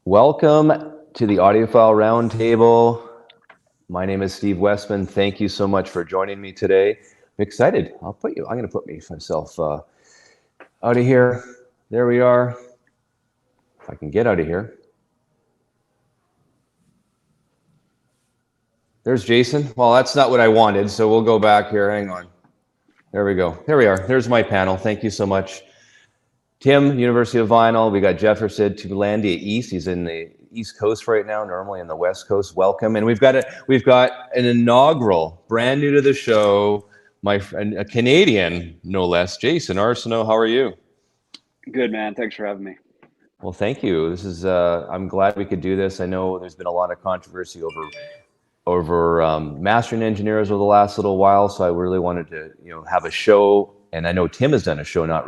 Welcome to the Audiophile Roundtable. My name is Steve Westman. Thank you so much for joining me today. I'm excited. I'm going to put myself out of here. There we are. If I can get out of here. There's Jason. Well, that's not what I wanted, so we'll go back here. Hang on. There we go. There we are. There's my panel. Thank you so much. Tim, University of Vinyl. We got Jefferson Tulandia East. He's in the East Coast right now, normally in the West Coast. Welcome. And we've got an inaugural, brand new to the show, my friend, a Canadian, no less, Jason Arsenault. How are you? Good, man. Thanks for having me. Well, thank you. This is I'm glad we could do this. I know there's been a lot of controversy over mastering engineers over the last little while, so I really wanted to have a show. And I know Tim has done a show not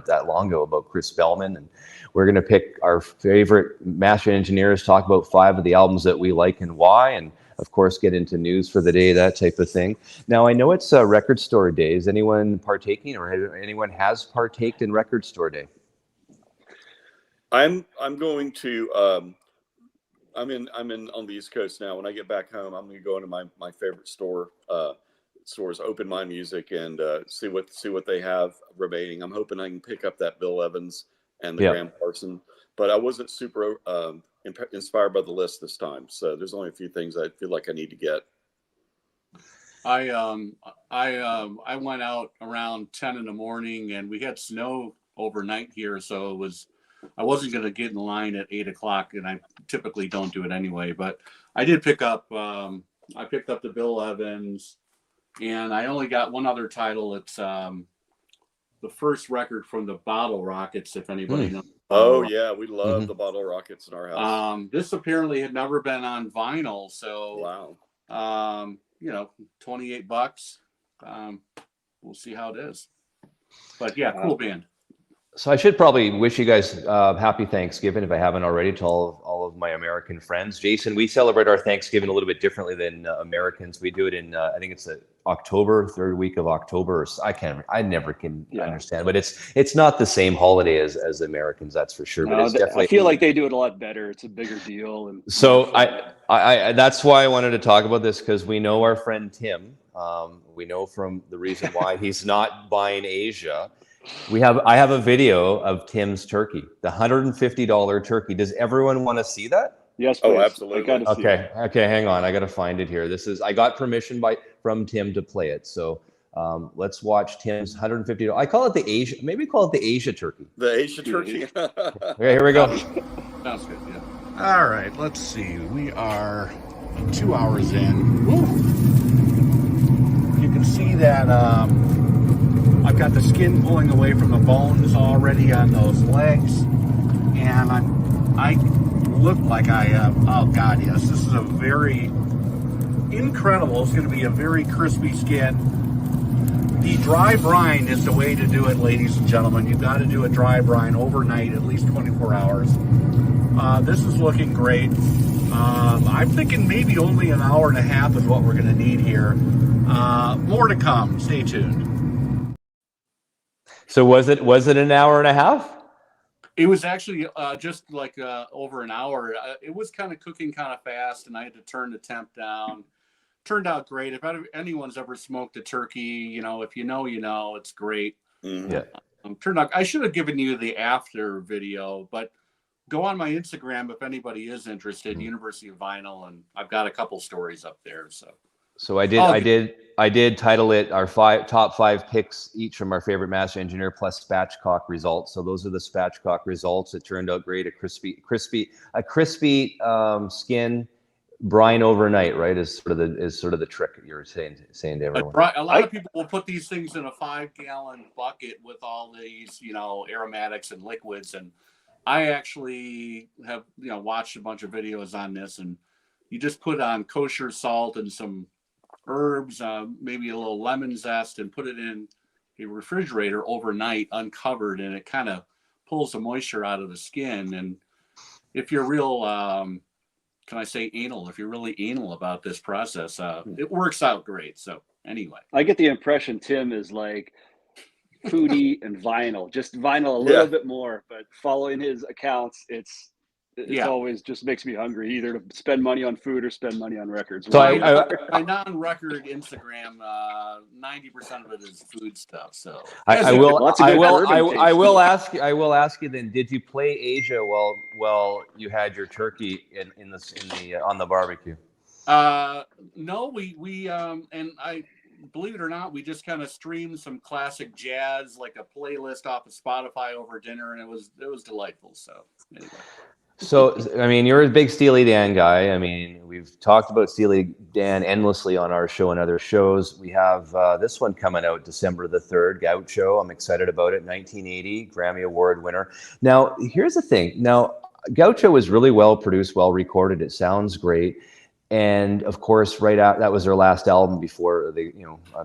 that long ago about Chris Bellman, and we're going to pick our favorite mastering engineers, talk about 5 of the albums that we like and why, and of course get into news for the day, that type of thing. Now I know it's Record Store Day. Is anyone partaking, or anyone has partaked in Record Store Day? I'm going to I'm in on the East Coast now. When I get back home, I'm going to go into my favorite stores, Open My Music, and see what they have remaining. I'm hoping I can pick up that Bill Evans and the Graham Parsons, but I wasn't super inspired by the list this time. So there's only a few things I feel like I need to get. I went out around 10 in the morning, and we had snow overnight here, so I wasn't going to get in line at 8 o'clock, and I typically don't do it anyway. But I did pick up. I picked up the Bill Evans, and I only got one other title. It's the first record from the Bottle Rockets, if anybody knows. Oh yeah, we love the Bottle Rockets in our house. This apparently had never been on vinyl, so wow. $28. We'll see how it is. But yeah, cool band. So I should probably wish you guys happy Thanksgiving if I haven't already to all of my American friends. Jason, we celebrate our Thanksgiving a little bit differently than Americans. We do it in I think it's October, third week of October. I never can understand, but it's not the same holiday as Americans, that's for sure. No, but it's definitely. I feel like they do it a lot better. It's a bigger deal, and so I that's why I wanted to talk about this, because we know our friend Tim. We know from the reason why he's not buying Asia. I have a video of Tim's turkey, the $150 turkey. Does everyone want to see that? Yes, please. Oh, absolutely. Okay, hang on. I got to find it here. I got permission from Tim to play it. So let's watch Tim's $150. I call it the Asia. Maybe call it the Asia turkey. The Asia turkey. Okay, here we go. Sounds good. Yeah. All right, let's see. We are 2 hours in. Woo. You can see that I've got the skin pulling away from the bones already on those legs, and I look like I have. Oh God, yes! This is a very incredible. It's going to be a very crispy skin. The dry brine is the way to do it, ladies and gentlemen. You've got to do a dry brine overnight, at least 24 hours. This is looking great. I'm thinking maybe only an hour and a half is what we're going to need here. More to come. Stay tuned. So was it an hour and a half? It was actually just like over an hour. It was kind of cooking kind of fast, and I had to turn the temp down. Turned out great. If anyone's ever smoked a turkey, if you know, it's great. Mm-hmm. Yeah. Turned out. I should have given you the after video, but go on my Instagram if anybody is interested. University of Vinyl, and I've got a couple stories up there. So I did title it our top 5 picks each from our favorite master engineer plus Spatchcock results. So those are the Spatchcock results. It turned out great. A crispy skin, brine overnight, right? Is sort of the trick you're saying to everyone. A lot of people will put these things in a 5-gallon bucket with all these aromatics and liquids, and I actually have watched a bunch of videos on this, and you just put on kosher salt and some herbs, maybe a little lemon zest, and put it in a refrigerator overnight uncovered, and it kind of pulls the moisture out of the skin. And if you're real can I say anal, if you're really anal about this process, it works out great. So anyway, I get the impression Tim is like foodie and vinyl, just vinyl a little bit more, but following his accounts, it's It's always just makes me hungry either to spend money on food or spend money on records. So my non-record Instagram, 90% of it is food stuff. So I will ask you then, did you play Asia while you had your turkey in the on the barbecue? No, we and I believe it or not, we just kind of streamed some classic jazz, like a playlist off of Spotify over dinner, and it was delightful. So anyway. So, I mean, you're a big Steely Dan guy. I mean, we've talked about Steely Dan endlessly on our show and other shows. We have this one coming out December the 3rd, Gaucho. I'm excited about it. 1980 Grammy Award winner. Now, here's the thing. Now, Gaucho was really well produced, well recorded. It sounds great. And of course, right out, that was their last album before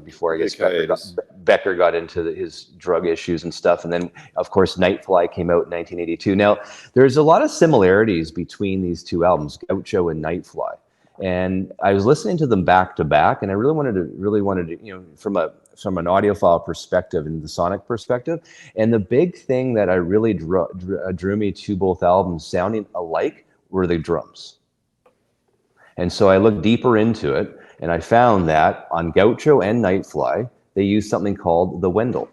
before I guess Becker got into his drug issues and stuff. And then, of course, Nightfly came out in 1982. Now, there's a lot of similarities between these two albums, Gaucho and Nightfly. And I was listening to them back to back, and I really wanted to, from an audiophile perspective and the sonic perspective. And the big thing that I really drew me to both albums sounding alike were the drums. And so I looked deeper into it, and I found that on Gaucho and Nightfly, they used something called the Wendell.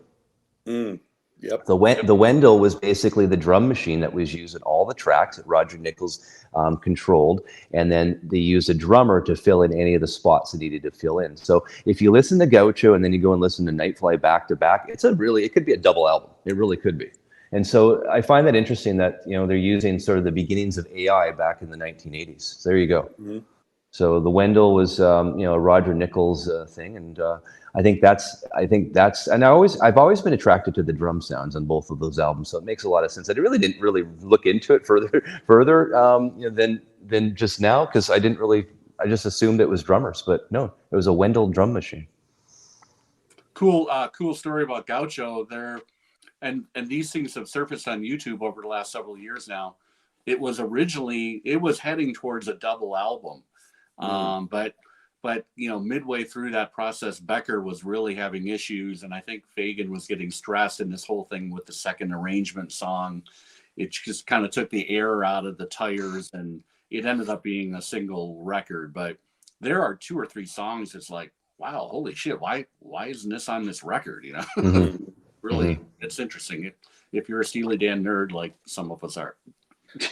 Yep. The Wendell was basically the drum machine that was used in all the tracks that Roger Nichols controlled, and then they used a drummer to fill in any of the spots that needed to fill in. So if you listen to Gaucho and then you go and listen to Nightfly back to back, it could be a double album. It really could be. And so I find that interesting that they're using sort of the beginnings of AI back in the 1980s. So there you go. Mm-hmm. So the Wendell was, a Roger Nichols thing, and I think that's, and I've always been attracted to the drum sounds on both of those albums. So it makes a lot of sense. I really didn't look into it further than just now, because I just assumed it was drummers, but no, it was a Wendell drum machine. Cool story about Gaucho there, and these things have surfaced on YouTube over the last several years now. It was heading towards a double album. But midway through that process, Becker was really having issues, and I think Fagan was getting stressed in this whole thing with the second arrangement song. It just kind of took the air out of the tires, and it ended up being a single record. But there are 2 or 3 songs that's like, wow, holy shit, why isn't this on this record? Mm-hmm. Really, mm-hmm. It's interesting if you're a Steely Dan nerd like some of us are.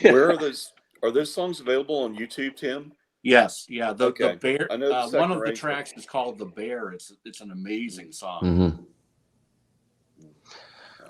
Where are those? Are those songs available on YouTube, Tim? Yes, yeah. The Bear. I know one of the tracks is called "The Bear." It's an amazing song. Mm-hmm.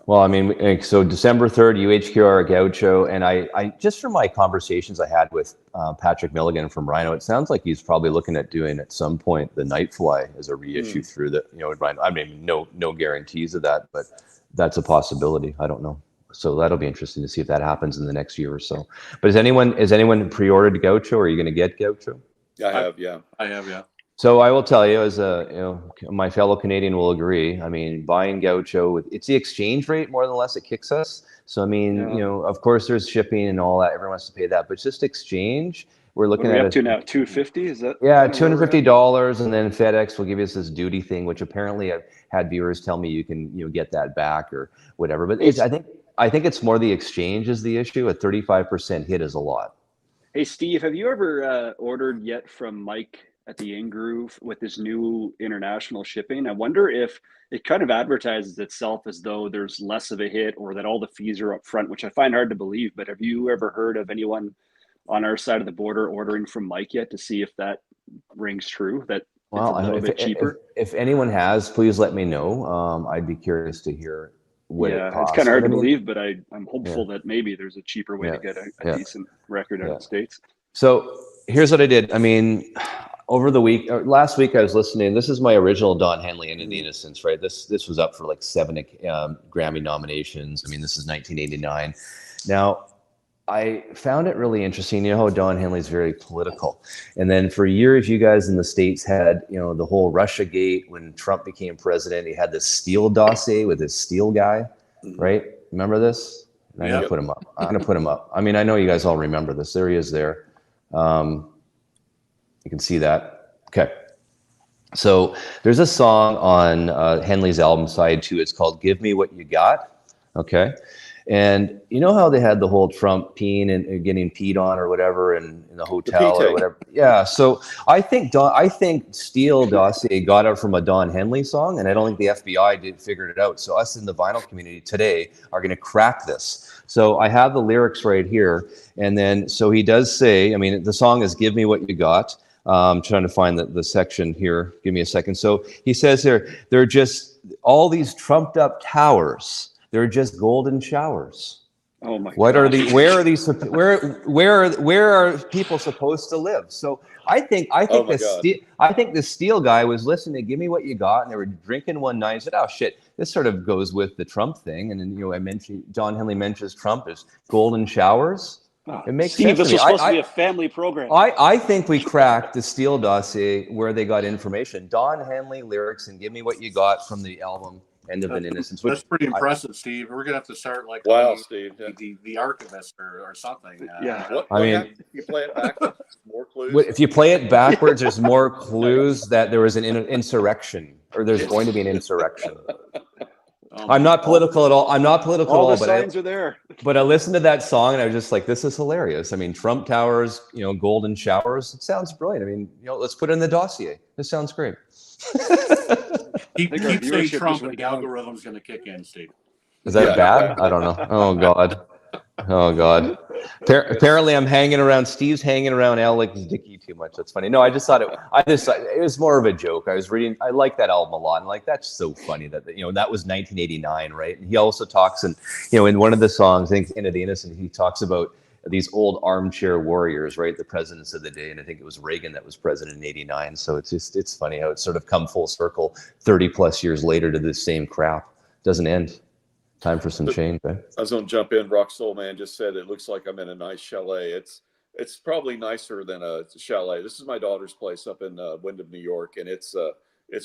Well, I mean, so December 3rd, UHQR Gaucho, and I just from my conversations I had with Patrick Milligan from Rhino, it sounds like he's probably looking at doing at some point the Nightfly as a reissue through the Rhino. I mean, no guarantees of that, but that's a possibility. I don't know. So that'll be interesting to see if that happens in the next year or so. But has anyone pre-ordered Gaucho? Or are you going to get Gaucho? I have, yeah. So I will tell you, as my fellow Canadian will agree. I mean, buying Gaucho, it's the exchange rate more than less it kicks us. So I mean, of course, there's shipping and all that. Everyone has to pay that, but just exchange. We're looking at up to now $250. Is that? Yeah, $250, and then FedEx will give us this duty thing, which apparently I've had viewers tell me you can get that back or whatever. But I think it's more the exchange is the issue. A 35% hit is a lot. Hey, Steve, have you ever ordered yet from Mike at the In-Groove with this new international shipping? I wonder if it kind of advertises itself as though there's less of a hit or that all the fees are up front, which I find hard to believe. But have you ever heard of anyone on our side of the border ordering from Mike yet to see if that rings true, that it's a little bit cheaper? If anyone has, please let me know. I'd be curious to hear what it costs. It's kind of hard to believe, but I'm hopeful that maybe there's a cheaper way to get a decent record out of the States. So here's what I did. I mean, over the last week I was listening. This is my original Don Henley, End of the Innocents, right? This was up for like 7 Grammy nominations. I mean, this is 1989. Now, I found it really interesting. You know how Don Henley's very political. And then for years, you guys in the States had, the whole Russia gate when Trump became president. He had this Steele dossier with this Steele guy, right? Remember this? I'm going to put him up. I mean, I know you guys all remember this. There he is there. You can see that. Okay. So there's a song on Henley's album side 2. It's called Give Me What You Got. Okay. And you know how they had the whole Trump peeing and getting peed on or whatever in the hotel or whatever. Yeah. So I think Steele Dossier got it from a Don Henley song, and I don't think the FBI figured it out. So us in the vinyl community today are going to crack this. So I have the lyrics right here, and then so he does say, I mean, the song is "Give Me What You Got." I'm trying to find the section here. Give me a second. So he says here, they're just all these trumped up towers. They're just golden showers. Oh my! What are the? Where are these? Where are people supposed to live? So I think this Steele guy was listening to "Give Me What You Got," and they were drinking one night. And said, "Oh shit, this sort of goes with the Trump thing." And then I mentioned John Henley mentions Trump as golden showers. It makes Steve, sense this to me. was supposed to be a family program. I think we cracked the Steele Dossier where they got information. Don Henley lyrics and "Give Me What You Got" from the album End of an Innocence. That's pretty impressive, Steve. We're gonna have to start like Steve, the archivist or something. What if you play it backwards? More clues. If you play it backwards, there's more clues that there was an insurrection, or there's going to be an insurrection. I'm not political at all. I'm not political all at all. The signs are there. But I listened to that song and I was just like, "This is hilarious." I mean, Trump towers, golden showers. It sounds brilliant. I mean, let's put it in the dossier. This sounds great. Keep saying Trump, and the algorithm's going to kick in, Steve. Is that bad? I don't know. Oh God. Oh God. Apparently, Steve's hanging around Alex Dickey too much. That's funny. No, I just thought it was more of a joke. I like that album a lot, and like that's so funny that that was 1989, right? And he also talks in one of the songs, I think "End of the Innocent," he talks about these old armchair warriors, right? The presidents of the day, and I think it was Reagan that was president in '89. So it's funny how it's sort of come full circle 30 plus years later to this same crap. Doesn't end. Time for some change, right? I was going to jump in. Rock Soul Man just said it looks like I'm in a nice chalet. It's probably nicer than a chalet. This is my daughter's place up in Wyndham, New York, and it's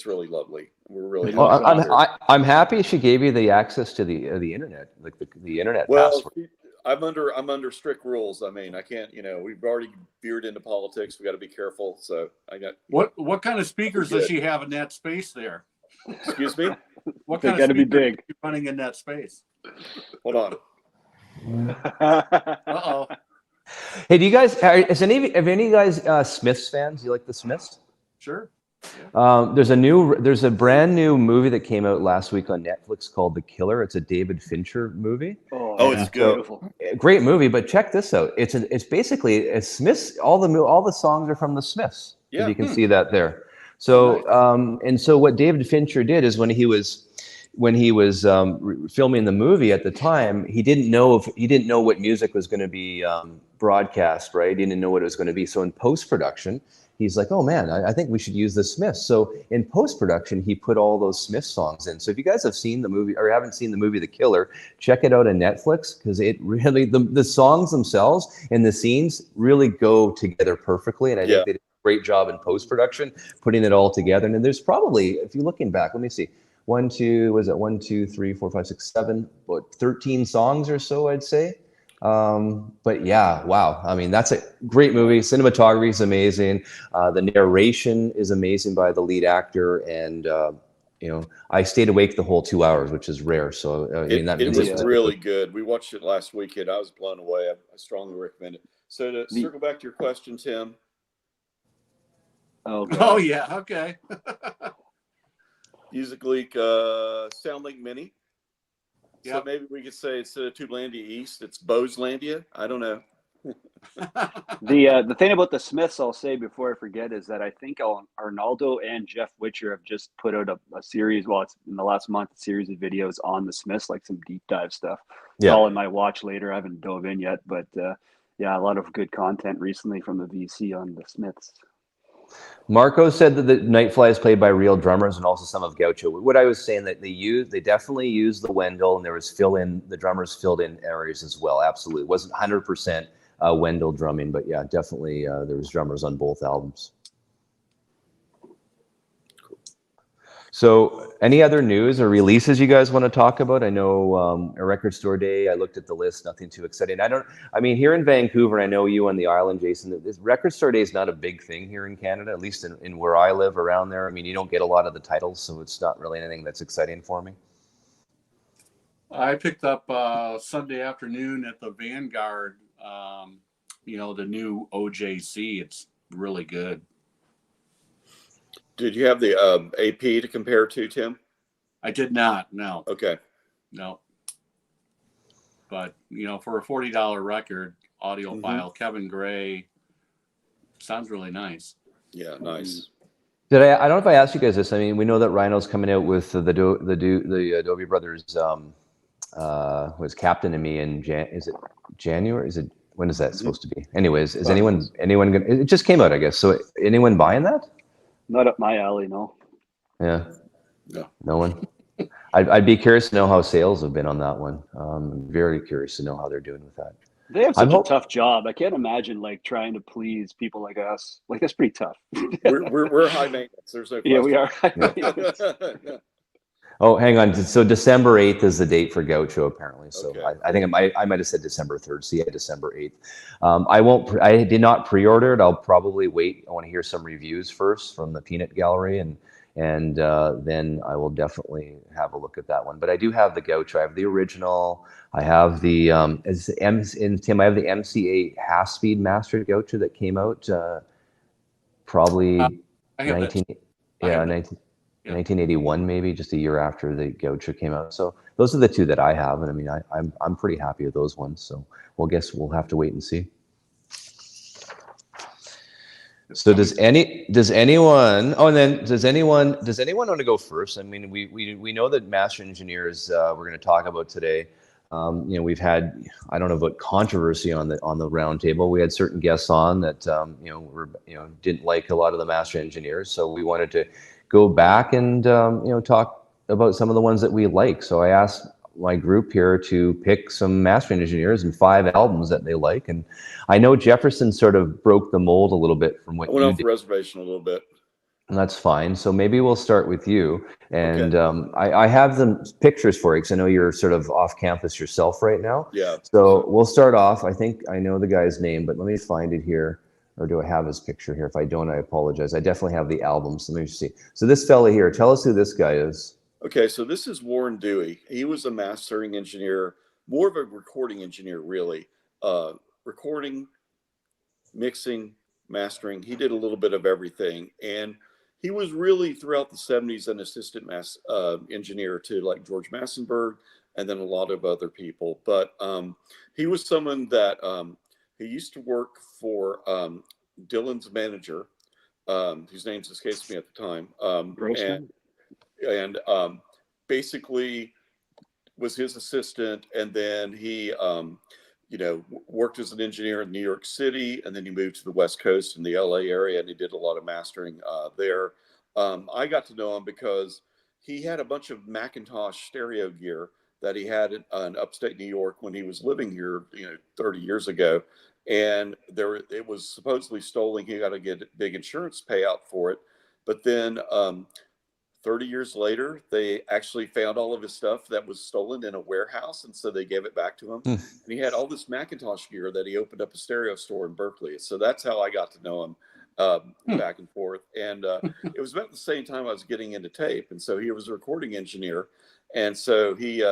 really lovely. We're really. I'm happy she gave you the access to the internet, like the internet password. I'm under strict rules. I mean, I can't. We've already veered into politics. We got to be careful. So I got. What kind of speakers does she have in that space there? Excuse me. What kind of speakers are you running in that space? Hold on. Uh-oh. Hey, do you guys? Have any of you guys Smiths fans? You like the Smiths? Sure. There's a brand new movie that came out last week on Netflix called The Killer. It's a David Fincher movie. Oh, it's beautiful. Great movie, but check this out. It's basically a Smiths. All the songs are from the Smiths. Yeah. You can see that there. So and so what David Fincher did is when he was filming the movie at the time, he didn't know what music was going to be broadcast, right? He didn't know what it was going to be. So in post-production, he's like, "Oh man, I think we should use the Smiths." So in post-production, he put all those Smiths songs in. So if you guys have seen the movie or haven't seen the movie The Killer, check it out on Netflix, because it really the songs themselves and the scenes really go together perfectly. And I think they did a great job in post-production putting it all together. And then there's probably, if you're looking back, let me see. 1, 2, 3, 4, 5, 6, 7, about 13 songs or so, I'd say. But yeah, wow. I mean, that's a great movie. Cinematography is amazing. The narration is amazing by the lead actor. And, I stayed awake the whole 2 hours, which is rare. So that means it was really good. We watched it last weekend. I was blown away. I strongly recommend it. So to circle back to your question, Tim. Oh yeah. Okay. Music Leak, SoundLink Mini. Yep. So maybe we could say instead of Tubelandia East, it's Bozelandia. I don't know. The thing about the Smiths, I'll say before I forget, is that I think Arnaldo and Jeff Witcher have just put out a series. Well, it's in the last month, a series of videos on the Smiths, like some deep dive stuff. It's all in my watch later. I haven't dove in yet, but a lot of good content recently from the VC on the Smiths. Marco said that the Nightfly is played by real drummers and also some of Gaucho. What I was saying that they definitely used the Wendell, and there was the drummers filled in areas as well. Absolutely. It wasn't 100% Wendell drumming, but yeah, definitely there was drummers on both albums. So any other news or releases you guys want to talk about? I know a Record Store Day, I looked at the list, nothing too exciting. Here in Vancouver, I know you on the island, Jason, this Record Store Day is not a big thing here in Canada, at least in where I live around there. I mean, you don't get a lot of the titles, so it's not really anything that's exciting for me. I picked up Sunday afternoon at the Vanguard, the new OJC. It's really good. Did you have the AP to compare to, Tim? I did not, no. Okay. No. But, for a $40 record, audiophile, Kevin Gray, sounds really nice. Yeah, nice. I don't know if I asked you guys this. I mean, we know that Rhino's coming out with the Adobe Brothers was Captain and Me in is it January? When is that supposed to be? Anyways, is anyone gonna, it just came out, I guess. So anyone buying that? Not up my alley, no. Yeah. No one. I'd be curious to know how sales have been on that one. I'm very curious to know how they're doing with that. They have such a tough job. I can't imagine trying to please people like us. That's pretty tough. we're high maintenance. There's no question. Yeah, we are high maintenance. Oh, hang on. So December 8th is the date for Gaucho, apparently. So Okay. I think I might have said December 3rd. So yeah, December 8th. I did not pre-order it. I'll probably wait. I want to hear some reviews first from the Peanut Gallery, and then I will definitely have a look at that one. But I do have the Gaucho. I have the original. I have the Tim. I have the MC8 half-speed mastered Gaucho that came out probably 1981, maybe just a year after the Gaucho came out. So those are the two that I have, and I mean, I'm pretty happy with those ones. So we'll have to wait and see. So does anyone want to go first? I mean, we know that master engineers we're going to talk about today. We've had, I don't know about controversy on the roundtable. We had certain guests on that didn't like a lot of the master engineers, so we wanted to go back and talk about some of the ones that we like. So I asked my group here to pick some mastering engineers and 5 albums that they like, and I know Jefferson sort of broke the mold a little bit from what I went you off did. the reservation a little bit. And that's fine. So maybe we'll start with you. And Okay. I have the pictures for you because I know you're sort of off campus yourself right now. Yeah. So we'll start off. I think I know the guy's name, but let me find it here. Or do I have his picture here? If I don't, I apologize. I definitely have the albums. Let me see. So this fella here, tell us who this guy is. Okay, so this is Warren Dewey. He was a mastering engineer, more of a recording engineer, really. Recording, mixing, mastering. He did a little bit of everything. And he was really, throughout the 70s, an assistant engineer to like George Massenburg and then a lot of other people. But he was someone that he used to work for Dylan's manager, whose name escapes me at the time. And basically was his assistant, and then he worked as an engineer in New York City, and then he moved to the West Coast in the LA area, and he did a lot of mastering there. I got to know him because he had a bunch of Macintosh stereo gear that he had in upstate New York when he was living here 30 years ago, and it was supposedly stolen. He got to get a big insurance payout for it, but then 30 years later, they actually found all of his stuff that was stolen in a warehouse, and so they gave it back to him. And he had all this Macintosh gear that he opened up a stereo store in Berkeley. So that's how I got to know him back and forth. And it was about the same time I was getting into tape. And so he was a recording engineer. And so he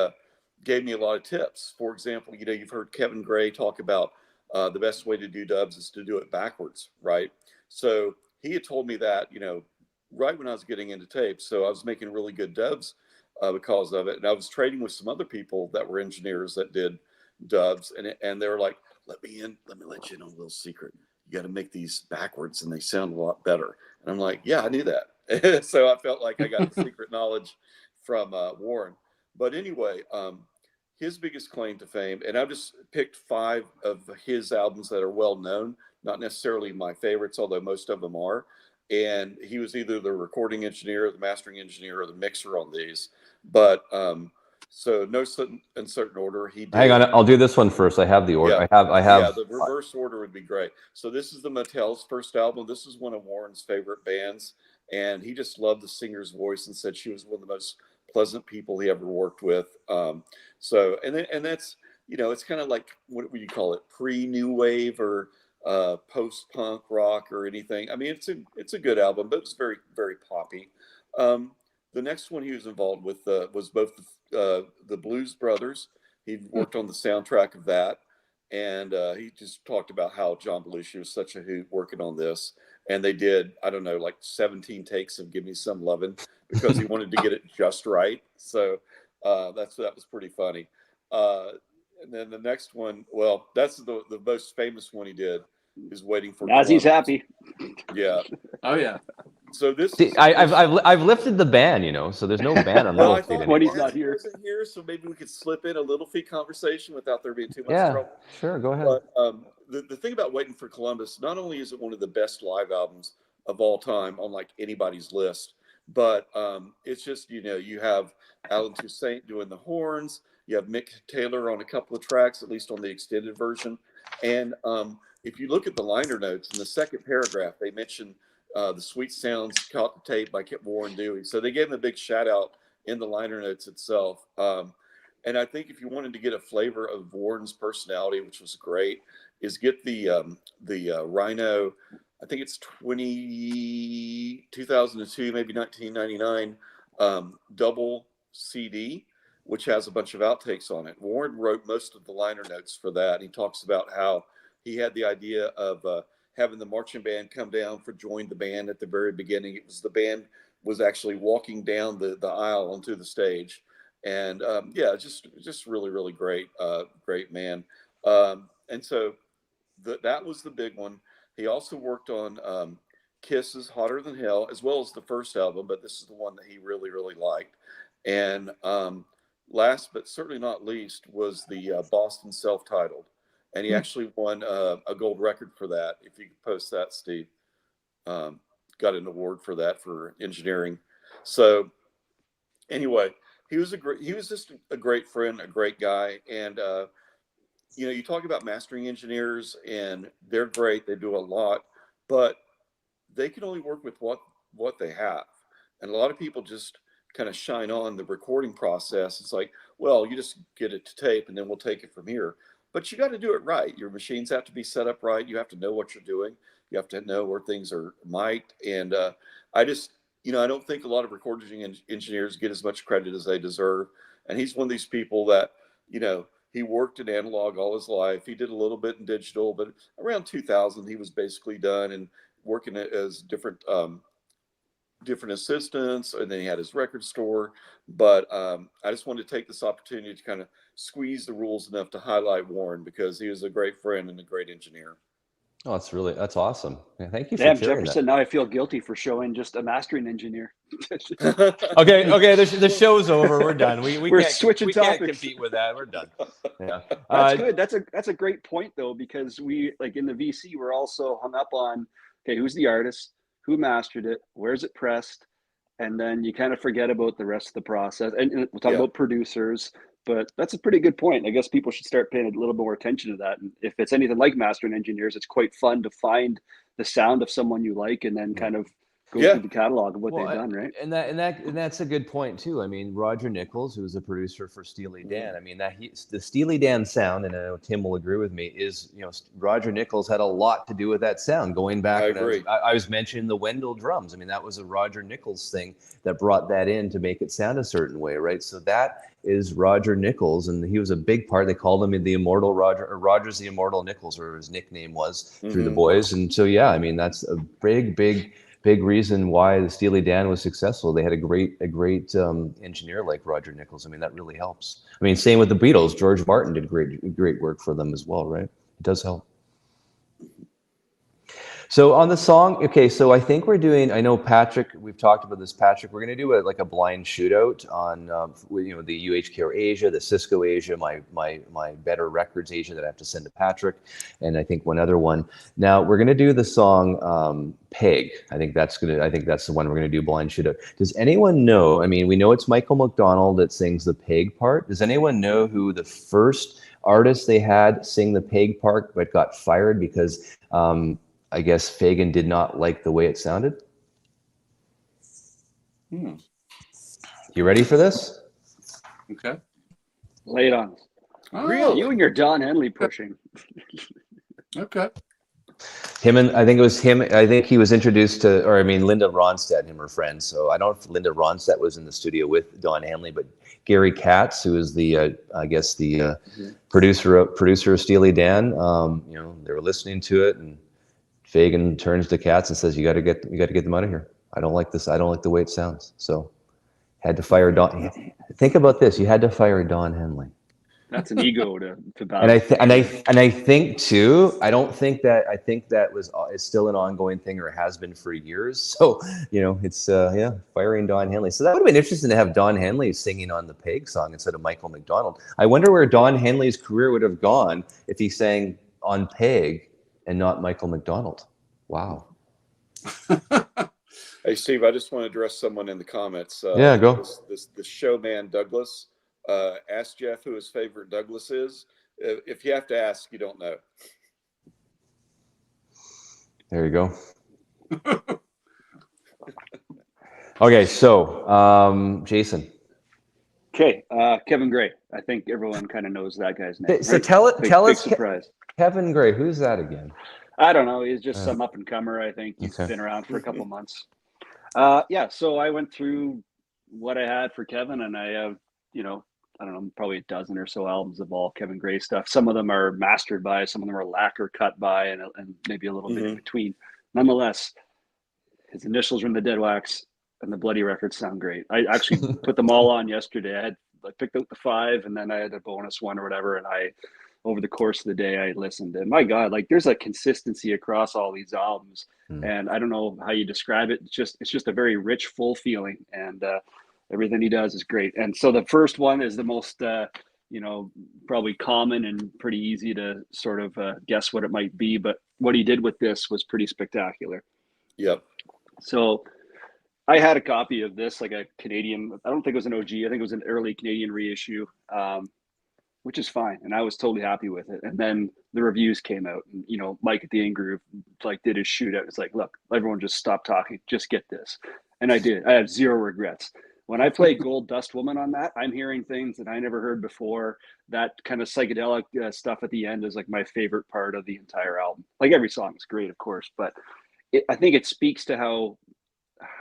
gave me a lot of tips. For example, you've heard Kevin Gray talk about the best way to do dubs is to do it backwards, right? So he had told me that, right when I was getting into tape. So I was making really good dubs because of it. And I was trading with some other people that were engineers that did dubs. And they were like, let me let you in on a little secret. You got to make these backwards and they sound a lot better. And I'm like, yeah, I knew that. So I felt like I got the secret knowledge from Warren. But anyway, his biggest claim to fame, and I've just picked 5 of his albums that are well known, not necessarily my favorites, although most of them are. And he was either the recording engineer, the mastering engineer, or the mixer on these. But so no uncertain order. He did. Hang on, I'll do this one first. I have the order. Yeah. I have. Yeah, the reverse order would be great. So this is the Motels' first album. This is one of Warren's favorite bands, and he just loved the singer's voice and said she was one of the most pleasant people he ever worked with. So and that's it's kind of like, what would you call it, pre-new wave or post-punk rock or anything. I mean, it's a good album, but it's very, very poppy. The next one he was involved with was both the Blues Brothers. He worked on the soundtrack of that, and he just talked about how John Belushi was such a hoot working on this. And they did, I don't know, like 17 takes of "Give Me Some Lovin'" because he wanted to get it just right. So that was pretty funny. And then the next one, well, that's the most famous one he did, is "Waiting for As he's happy. Yeah. Oh yeah. So this, See, I've lifted the ban, you know, so there's no ban on well, Little I Feet thought anymore. When he's not here. wasn't here, so maybe we could slip in a Little Feet conversation without there being too much Yeah, trouble. sure, go ahead. But the thing about Waiting for Columbus, not only is it one of the best live albums of all time on like anybody's list, but it's just, you know, you have Alan Toussaint doing the horns, you have Mick Taylor on a couple of tracks, at least on the extended version. And if you look at the liner notes in the second paragraph, they mention the Sweet Sounds Caught the Tape by Warren Dewey. So they gave him a big shout out in the liner notes itself. And I think if you wanted to get a flavor of Warren's personality, which was great, is get the Rhino, I think it's 2002, maybe 1999, double CD, which has a bunch of outtakes on it. Warren wrote most of the liner notes for that. He talks about how he had the idea of having the marching band come down for Join the Band at the very beginning. It was the band was actually walking down the aisle onto the stage. And yeah, just really, really great, great man. And so that was the big one. He also worked on Kiss's Hotter Than Hell, as well as the first album, but this is the one that he really, really liked. And last but certainly not least was the Boston Self-Titled. And he actually won a gold record for that. If you could post that, Steve. Got an award for that for engineering. So anyway, he was just a great friend, a great guy. And you know, you talk about mastering engineers, and they're great. They do a lot, but they can only work with what they have. And a lot of people just kind of shine on the recording process. It's like, well, you just get it to tape and then we'll take it from here. But you got to do it right. Your machines have to be set up right. You have to know what you're doing. You have to know where things are mic'd. And I just, you know, I don't think a lot of recording engineers get as much credit as they deserve. And he's one of these people that, you know, he worked in analog all his life. He did a little bit in digital, but around 2000, he was basically done and working as different assistants. And then he had his record store. But I just wanted to take this opportunity to kind of squeeze the rules enough to highlight Warren, because he was a great friend and a great engineer. Oh, that's awesome. Yeah, thank you for Damn, sharing Jefferson, that. now I feel guilty for showing just a mastering engineer. Okay, the show's over. We're done. We're can't, switching we topics. can't compete with that. We're done. Yeah. That's good. That's a great point, though, because we, like in the VC, we're also hung up on, okay, who's the artist, who mastered it, where's it pressed, and then you kind of forget about the rest of the process. And we'll talk about producers, but that's a pretty good point. I guess people should start paying a little more attention to that. And if it's anything like mastering engineers, it's quite fun to find the sound of someone you like and then kind of go through the catalog of what they've done, right? And that's a good point too. I mean, Roger Nichols, who was a producer for Steely Dan, I mean, the Steely Dan sound, and I know Tim will agree with me, is, you know, Roger Nichols had a lot to do with that sound going back. I agree. I was mentioning the Wendell drums. I mean, that was a Roger Nichols thing that brought that in to make it sound a certain way, right? So that is Roger Nichols, and he was a big part. They called him the Immortal Roger, or Roger's the Immortal Nichols, or his nickname was through the boys. And so, yeah, I mean, that's a big reason why the Steely Dan was successful. They had a great engineer like Roger Nichols. I mean, that really helps. I mean, same with the Beatles. George Martin did great work for them as well, right? It does help. So on the song, okay, so I think we're doing, I know Patrick, we've talked about this, Patrick, we're going to do a blind shootout on, you know, the UHKR Asia, the Cisco Asia, my Better Records Asia that I have to send to Patrick, and I think one other one. Now we're going to do the song Peg. I think that's the one we're going to do blind shootout. Does anyone know, I mean, we know it's Michael McDonald that sings the Peg part. Does anyone know who the first artist they had sing the Peg part but got fired because, I guess Fagan did not like the way it sounded? You ready for this? Okay. Lay it on. Really? You and your Don Henley pushing. Okay. I think he was introduced to, or I mean, Linda Ronstadt and him are friends. So I don't know if Linda Ronstadt was in the studio with Don Henley, but Gary Katz, who is the I guess the producer of Steely Dan. They were listening to it, and Fagan turns to Katz and says, "You got to get them out of here. I don't like this. I don't like the way it sounds." So had to fire Don. Think about this. You had to fire Don Henley. That's an ego to And balance. I think too. I think that is still an ongoing thing, or has been for years. So it's firing Don Henley. So that would have been interesting to have Don Henley singing on the Peg song instead of Michael McDonald. I wonder where Don Henley's career would have gone if he sang on Peg and not Michael McDonald. Wow. Hey, Steve, I just want to address someone in the comments. Yeah, go. This showman Douglas asked Jeff who his favorite Douglas is. If you have to ask, you don't know. There you go. Okay, so Jason. Okay, Kevin Gray. I think everyone kind of knows that guy's name. So right? tell us, surprise. Kevin Gray. Who's that again? I don't know. He's just some up and comer. I think he's been around for a couple months. So I went through what I had for Kevin, and I have, I don't know, probably a dozen or so albums of all Kevin Gray stuff. Some of them are mastered by, some of them are lacquer cut by, and maybe a little bit in between. Nonetheless, his initials are in the dead wax, and the bloody records sound great. I actually put them all on yesterday. I picked out the 5, and then I had a bonus one or whatever, and over the course of the day, I listened, and my God, like there's a consistency across all these albums, and I don't know how you describe it. It's just a very rich, full feeling, and everything he does is great. And so the first one is the most, probably common and pretty easy to sort of guess what it might be, but what he did with this was pretty spectacular. Yep. So I had a copy of this, like a Canadian, I don't think it was an OG, I think it was an early Canadian reissue, which is fine. And I was totally happy with it. And then the reviews came out, and, Mike at the In-Groove did his shootout. It's like, look, everyone just stop talking, just get this. And I did. I have zero regrets. When I play Gold Dust Woman on that, I'm hearing things that I never heard before. That kind of psychedelic stuff at the end is like my favorite part of the entire album. Like every song is great, of course, but I think it speaks to how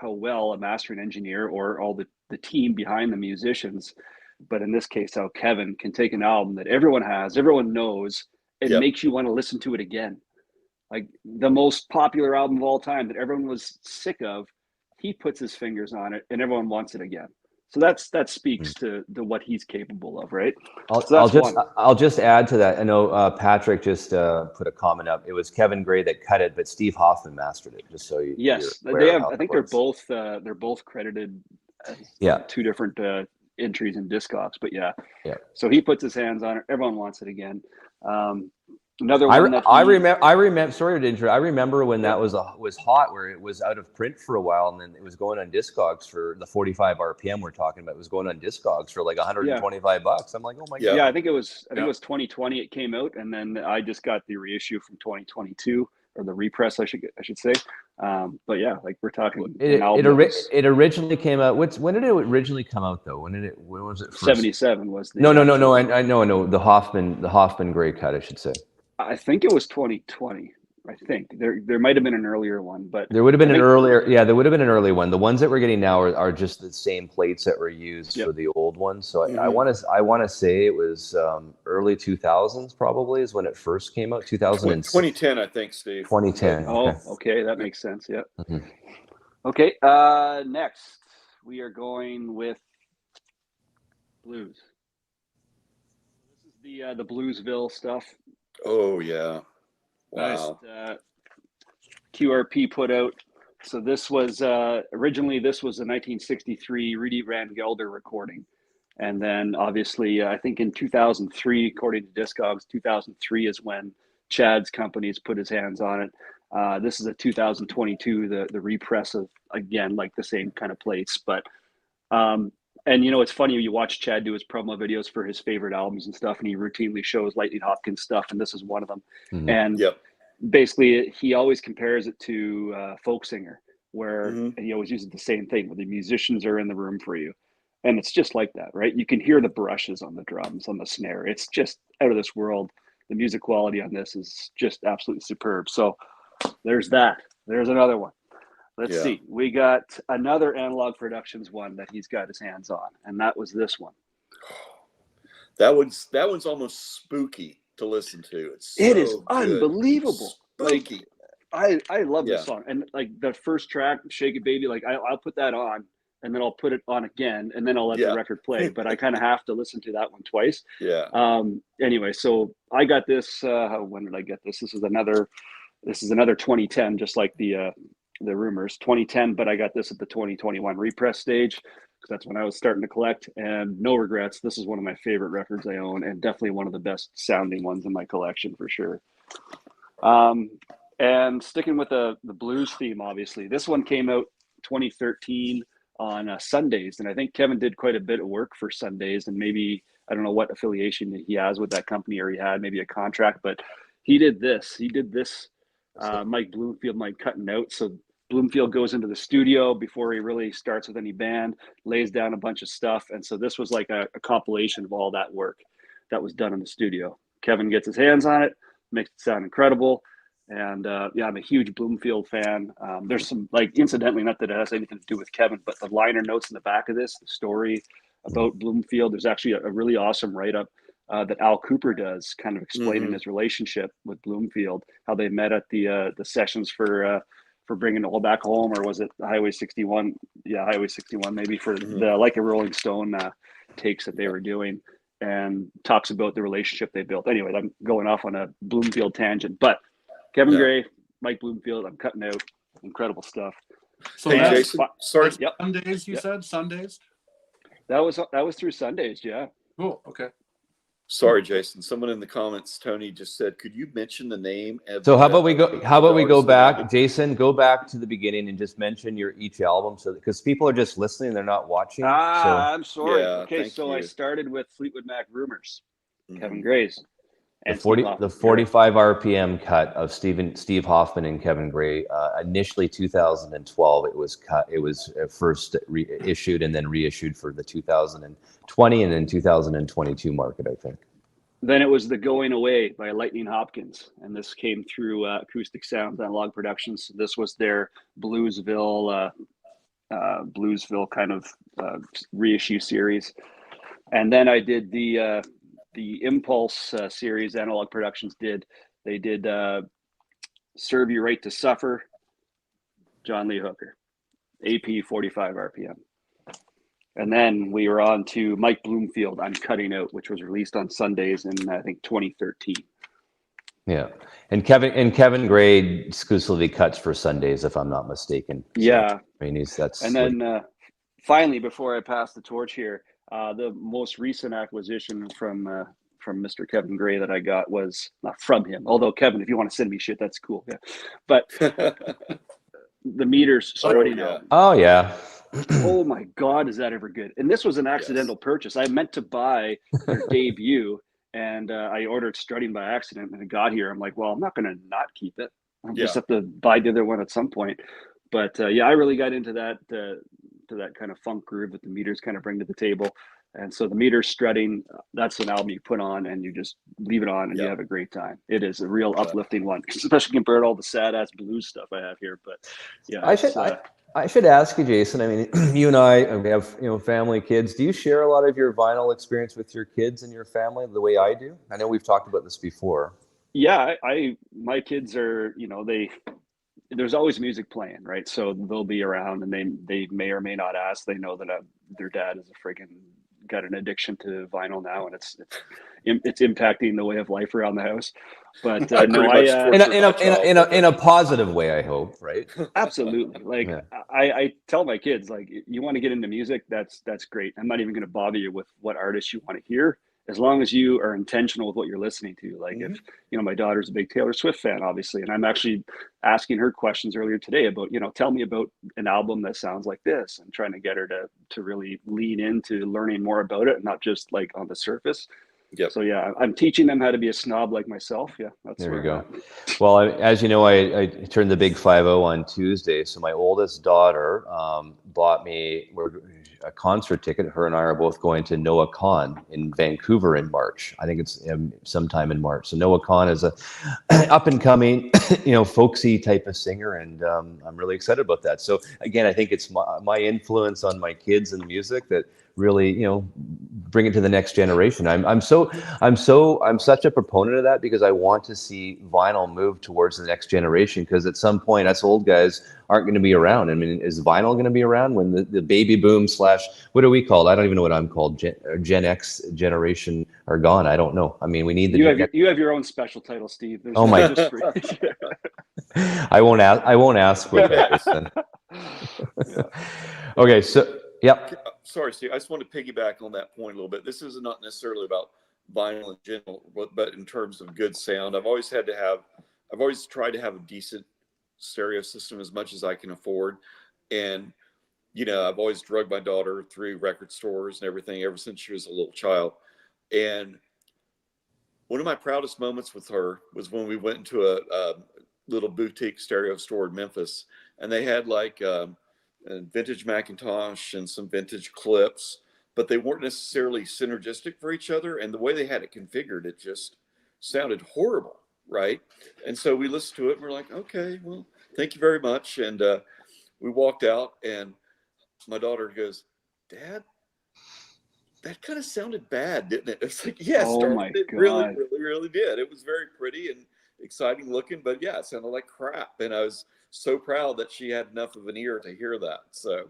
well a mastering engineer or all the team behind the musicians, but in this case, how Kevin can take an album that everyone knows, and makes you want to listen to it again. Like the most popular album of all time that everyone was sick of, he puts his fingers on it and everyone wants it again. So that speaks to what he's capable of, right? I'll just add to that. I know Patrick just put a comment up. It was Kevin Gray that cut it, but Steve Hoffman mastered it. Just so you. Yes, they have. I think they're both credited. Two different entries in Discogs, but yeah. So he puts his hands on it. Everyone wants it again. Another one I remember. Sorry to interrupt. I remember when that was hot, where it was out of print for a while, and then it was going on Discogs for the 45 RPM we're talking about. It was going on Discogs for like $125. I'm like, oh my God. Yeah, I think it was 2020 it came out, and then I just got the reissue from 2022, or the repress I should say. But yeah, like we're talking. It originally came out. When did it originally come out though? When was it? First? 77 was the. No. I know the Hoffman Gray cut, I should say. I think it was 2020. I think there might have been an earlier one, but there would have been an earlier. Yeah, there would have been an early one. The ones that we're getting now are just the same plates that were used for the old ones. So I want to say it was early 2000s probably is when it first came out. 2010, I think, Steve. 2010. Okay, that makes sense. Yeah. Mm-hmm. Okay. Next we are going with blues. This is the Bluesville stuff. Oh yeah. Wow. QRP put out. So this was originally a 1963 Rudy Van Gelder recording, and then obviously I think in 2003, according to Discogs, 2003 is when Chad's companies put his hands on it. This is a 2022, the repress of, again, like the same kind of plates, but and it's funny, you watch Chad do his promo videos for his favorite albums and stuff, and he routinely shows Lightning Hopkins stuff, and this is one of them. Mm-hmm. And basically, he always compares it to folk singer, where he always uses the same thing, where the musicians are in the room for you. And it's just like that, right? You can hear the brushes on the drums, on the snare. It's just out of this world. The music quality on this is just absolutely superb. So there's that. There's another one. Let's see. We got another Analog Productions one that he's got his hands on, and that was this one. That one's almost spooky to listen to. It is good. unbelievable. Spooky. Like I love this song, and like the first track, "Shake It Baby," like I'll put that on, and then I'll put it on again, and then I'll let the record play. But I kind of have to listen to that one twice. Yeah. Anyway, so I got this. When did I get this? This is another 2010, just like the Rumors 2010. But I got this at the 2021 repress stage because that's when I was starting to collect. And no regrets. This is one of my favorite records I own, and definitely one of the best sounding ones in my collection for sure. And sticking with the blues theme, obviously, this one came out 2013 on Sundays, and I think Kevin did quite a bit of work for Sundays, and maybe I don't know what affiliation he has with that company, or he had maybe a contract, but he did this. Mike Bloomfield, Mike Cutting Out. So Bloomfield goes into the studio before he really starts with any band, lays down a bunch of stuff, and so this was like a compilation of all that work that was done in the studio. Kevin gets his hands on it, makes it sound incredible. And I'm a huge Bloomfield fan. There's some, like, incidentally, not that it has anything to do with Kevin, but the liner notes in the back of this, the story about Bloomfield, there's actually a really awesome write-up that Al Cooper does, kind of explaining his relationship with Bloomfield, how they met at the sessions for bringing it all back home, or was it Highway 61? Yeah, Highway 61, maybe, for the Like a Rolling Stone takes that they were doing, and talks about the relationship they built. Anyway, I'm going off on a Bloomfield tangent, but Kevin Gray, Mike Bloomfield, I'm Cutting Out. Incredible stuff. So hey, that's Jason, sorry. Sundays, you said? Sundays? That was through Sundays, yeah. Cool, okay. Sorry, Jason. Someone in the comments, Tony, just said, could you mention the name? So how about we go back, Jason, go back to the beginning and just mention each album, so because people are just listening, they're not watching. I'm sorry. Yeah, okay, so you. I started with Fleetwood Mac Rumors, Kevin Gray's. The 45 RPM cut of Steve Hoffman and Kevin Gray. Initially 2012, it was cut. It was first issued and then reissued for the 2020 and then 2022 market, I think. Then it was The Going Away by Lightning Hopkins, and this came through Acoustic Sounds Analog Productions. This was their Bluesville kind of reissue series, and then I did the Impulse series Analog Productions did. They did Serve You Right to Suffer, John Lee Hooker, AP 45 RPM. And then we were on to Mike Bloomfield, I'm Cutting Out, which was released on Sundays in, I think, 2013. Yeah. And Kevin Gray exclusively cuts for Sundays, if I'm not mistaken. So, yeah. I mean, that's. And then finally, before I pass the torch here, the most recent acquisition from Mr. Kevin Gray that I got was not from him. Although, Kevin, if you want to send me shit, that's cool. Yeah. But the Meters starting out. Oh, yeah. Oh my God, is that ever good? And this was an accidental purchase. I meant to buy their debut, and I ordered Strutting by accident, and it got here. I'm like, well, I'm not going to not keep it. I'll just have to buy the other one at some point. But I really got into that to that kind of funk groove that the Meters kind of bring to the table. And so the Meters Strutting, that's an album you put on and you just leave it on and you have a great time. It is a real uplifting one, especially compared to all the sad ass blues stuff I have here. But yeah, I should ask you, Jason. I mean, you and I, we have family, kids. Do you share a lot of your vinyl experience with your kids and your family the way I do? I know we've talked about this before. Yeah, my kids are, there's always music playing, right? So they'll be around and they may or may not ask. They know that their dad is a friggin' got an addiction to vinyl now, and it's impacting the way of life around the house. But in a positive way, I hope, right? Absolutely. Like I tell my kids, like, you want to get into music, that's great. I'm not even going to bother you with what artists you want to hear, as long as you are intentional with what you're listening to. Like if, my daughter's a big Taylor Swift fan, obviously, and I'm actually asking her questions earlier today about, tell me about an album that sounds like this, and trying to get her to really lean into learning more about it, not just like on the surface. Yep. So yeah, I'm teaching them how to be a snob like myself. Yeah, that's there we go. Well, as you know, I turned the big 50 on Tuesday. So my oldest daughter bought me a concert ticket. Her and I are both going to Noah Kahan in Vancouver in March. I think it's sometime in March. So Noah Kahan is a up and coming, folksy type of singer, and I'm really excited about that. So again, I think it's my influence on my kids and music that really, bring it to the next generation. I'm such a proponent of that, because I want to see vinyl move towards the next generation, because at some point us old guys aren't going to be around. I mean, is vinyl going to be around when the baby boom / what are we called? I don't even know what I'm called. Gen X generation are gone. I don't know. I mean, we need the you have your own special title, Steve. There's Oh my! just for I won't ask what that is then. Yeah. Okay, so yeah. Sorry, Steve. I just want to piggyback on that point a little bit. This is not necessarily about vinyl in general, but in terms of good sound, I've always tried to have a decent stereo system as much as I can afford, and I've always drugged my daughter through record stores and everything ever since she was a little child, and one of my proudest moments with her was when we went into a little boutique stereo store in Memphis, and they had like a vintage Macintosh and some vintage clips, but they weren't necessarily synergistic for each other. And the way they had it configured, it just sounded horrible, right? And so we listened to it and we're like, okay, well, thank you very much. And we walked out, and my daughter goes, Dad, that kind of sounded bad, didn't it? It's like, yes, Oh darling, my it God. really did. It was very pretty and exciting looking, but yeah, it sounded like crap. And I was so proud that she had enough of an ear to hear that. So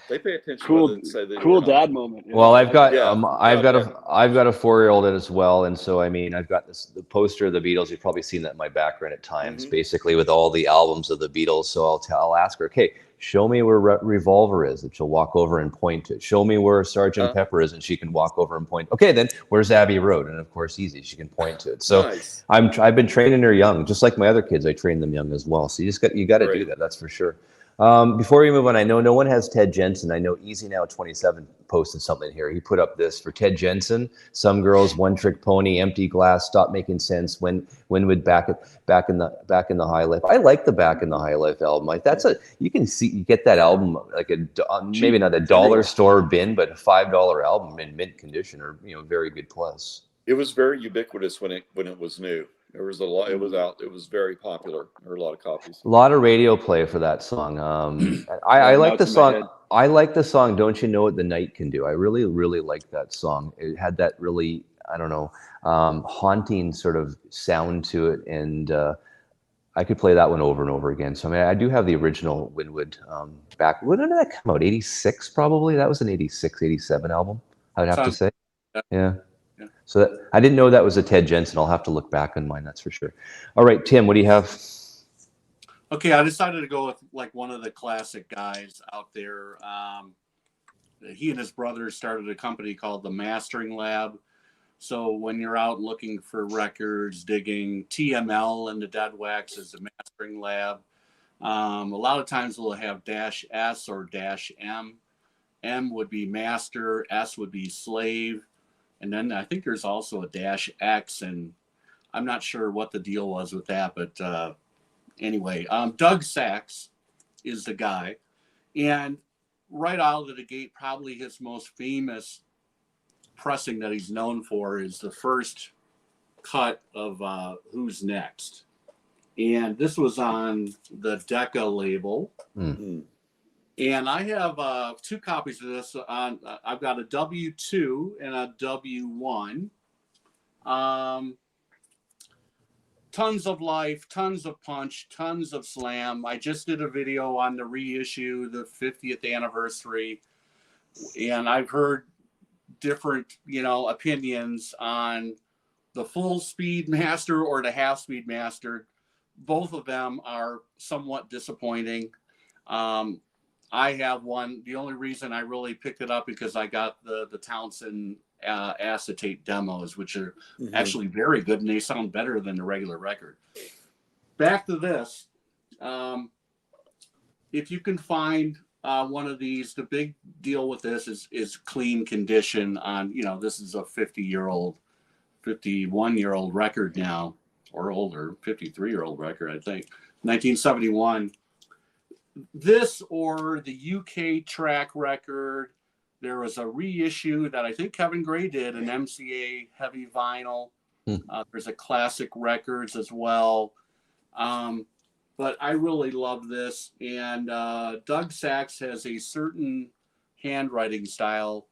they pay attention. Cool dad moment. Yeah. Well, I've got Yeah. I've got a 4-year-old as well, and so I mean, I've got the poster of the Beatles. You've probably seen that in my background at times, basically with all the albums of the Beatles. So I'll ask her, okay, show me where Revolver is, and she'll walk over and point to it. Show me where Sgt. Pepper is, and she can walk over and point. Okay, then where's Abbey Road? And of course, easy, she can point to it. So nice. I've been training her young, just like my other kids. I train them young as well. So you got to do that. That's for sure. Before we move on, I know no one has Ted Jensen. I know Easy Now 27 posted something here. He put up this for Ted Jensen: Some Girls, One Trick Pony, Empty Glass, Stop Making Sense, When would Back in the High Life. I like the Back in the High Life album. Like you get that album like maybe not a dollar store bin, but a $5 album in mint condition, or very good plus. It was very ubiquitous when it was new. There was a lot. It was out. It was very popular. There were a lot of copies. A lot of radio play for that song. I like the song. I like the song. Don't You Know What the Night Can Do? I really, really like that song. It had that really, I don't know, haunting sort of sound to it, and I could play that one over and over again. So I mean, I do have the original Winwood back. When did that come out? 86 probably. That was an 86, 87 album, I would have to say. Yeah. So I didn't know that was a Ted Jensen. I'll have to look back on mine, that's for sure. All right, Tim, what do you have? Okay, I decided to go with like one of the classic guys out there. He and his brother started a company called the Mastering Lab. So when you're out looking for records, digging, TML and the Dead Wax is the Mastering Lab. A lot of times we'll have -S or -M. M would be master, S would be slave. And then I think there's also a -X, and I'm not sure what the deal was with that, but anyway, Doug Sax is the guy. And right out of the gate, probably his most famous pressing that he's known for is the first cut of Who's Next. And this was on the Decca label. Mm-hmm. And I have 2 copies of this. I've got a W2 and a W1. Tons of life, tons of punch, tons of slam. I just did a video on the reissue, the 50th anniversary. And I've heard different, opinions on the full speed master or the half speed master. Both of them are somewhat disappointing. I have one. The only reason I really picked it up because I got the Townsend acetate demos, which are actually very good, and they sound better than the regular record. Back to this. If you can find one of these, the big deal with this is clean condition on, this is a 51-year-old record now, or older, 53-year-old record, I think, 1971. This or the UK track record. There was a reissue that I think Kevin Gray did, an MCA heavy vinyl. There's a Classic Records as well. But I really love this. And Doug Sax has a certain handwriting style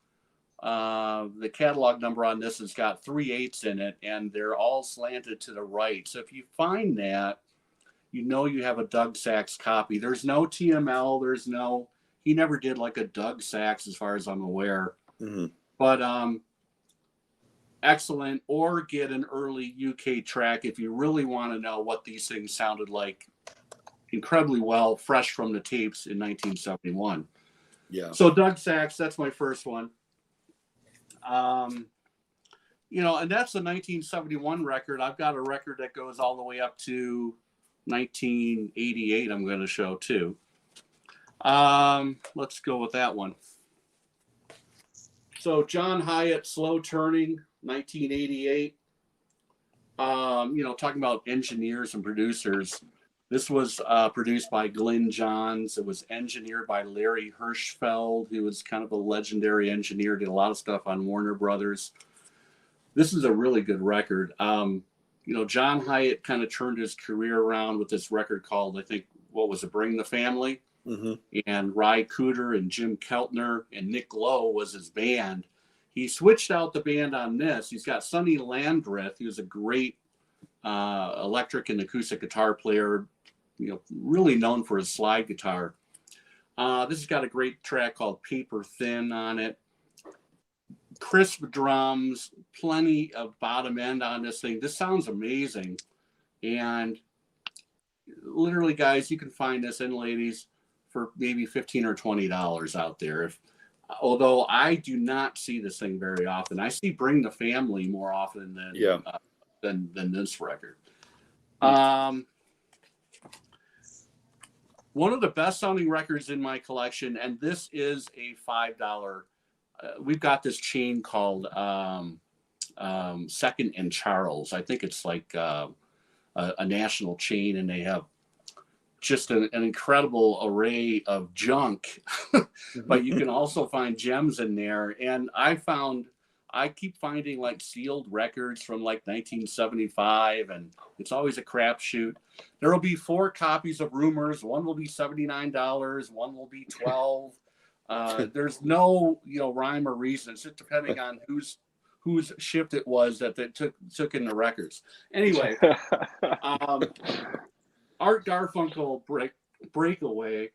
The catalog number on this has got 3 8s in it, and they're all slanted to the right. So if you find that, you know you have a Doug Sax copy. There's no TML. He never did like a Doug Sax as far as I'm aware. Mm-hmm. But excellent. Or get an early UK track if you really want to know what these things sounded like incredibly well, fresh from the tapes in 1971. Yeah. So Doug Sax, that's my first one. You know, and that's a 1971 record. I've got a record that goes all the way up to 1988 I'm going to show too. Let's go with that one. So John Hyatt, Slow Turning, 1988. You know, talking about engineers and producers. This was produced by Glyn Johns. It was engineered by Larry Hirschfeld, who was kind of a legendary engineer, did a lot of stuff on Warner Brothers. This is a really good record. You know, John Hyatt kind of turned his career around with this record called, I think, what was it, Bring the Family? Mm-hmm. And Ry Cooder and Jim Keltner and Nick Lowe was his band. He switched out the band on this. He's got Sonny Landreth, who's a great electric and acoustic guitar player, you know, really known for his slide guitar. This has got a great track called Paper Thin on it. Crisp drums, plenty of bottom end on this thing. This sounds amazing. And literally, guys, you can find this, and ladies, for maybe $15 or $20 out there. Although I do not see this thing very often. I see Bring the Family more often than this record. One of the best sounding records in my collection, and this is a $5. We've got this chain called Second and Charles. I think it's like a national chain, and they have just an incredible array of junk, but you can also find gems in there. And I keep finding like sealed records from like 1975, and it's always a crapshoot. There will be 4 copies of Rumors. One will be $79. One will be $12. There's no, you know, rhyme or reason. It's just depending on whose shift it was that they took in the records. Anyway, Art Garfunkel Breakaway.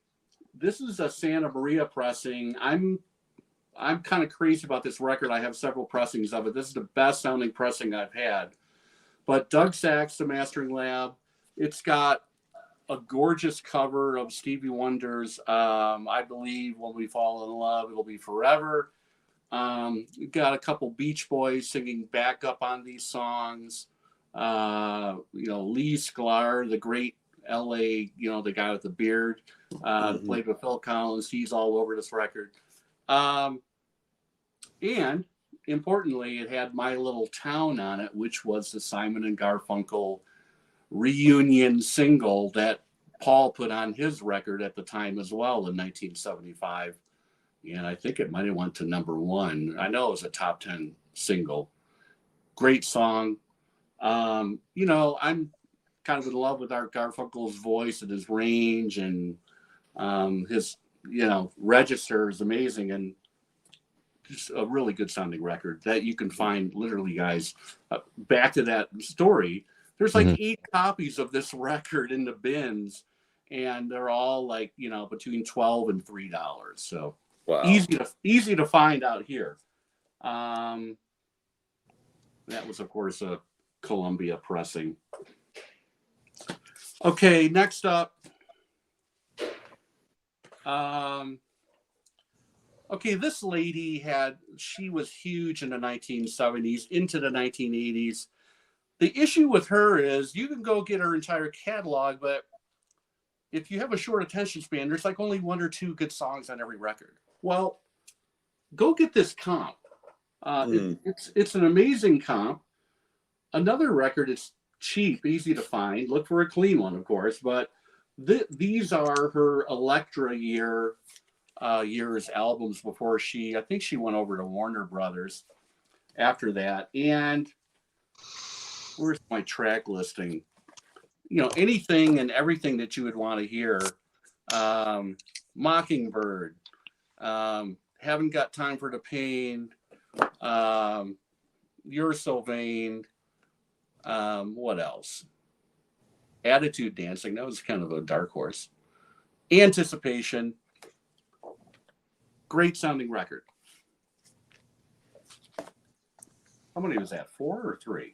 This is a Santa Maria pressing. I'm kind of crazy about this record. I have several pressings of it. This is the best sounding pressing I've had. But Doug Sax, the Mastering Lab, it's got a gorgeous cover of Stevie Wonder's I Believe When We Fall in Love, It'll Be Forever. You've got a couple Beach Boys singing backup on these songs. You know, Lee Sklar, the great LA, you know, the guy with the beard, played with Phil Collins. He's all over this record. And importantly, it had My Little Town on it, which was the Simon and Garfunkel reunion single that Paul put on his record at the time as well in 1975. And I think it might have went to number 1. I know it was a top 10 single. Great song. You know, I'm kind of in love with Art Garfunkel's voice and his range, and his, you know, register is amazing, and just a really good sounding record that you can find literally, guys. Back to that story, there's like 8 copies of this record in the bins, and they're all like, you know, between $12 and $3. So wow. Easy to find out here. That was, of course, a Columbia pressing. Okay, next up. Okay, this lady she was huge in the 1970s, into the 1980s. The issue with her is you can go get her entire catalog, but if you have a short attention span, there's like only 1 or 2 good songs on every record. Well, go get this comp. It's an amazing comp. Another record is cheap, easy to find. Look for a clean one, of course, but these are her Elektra years albums before I think she went over to Warner Brothers after that. And where's my track listing? You know, anything and everything that you would want to hear. Mockingbird, Haven't Got Time for the Pain, You're So Vain. What else? Attitude Dancing. That was kind of a dark horse. Anticipation. Great sounding record. How many was that? 4 or 3?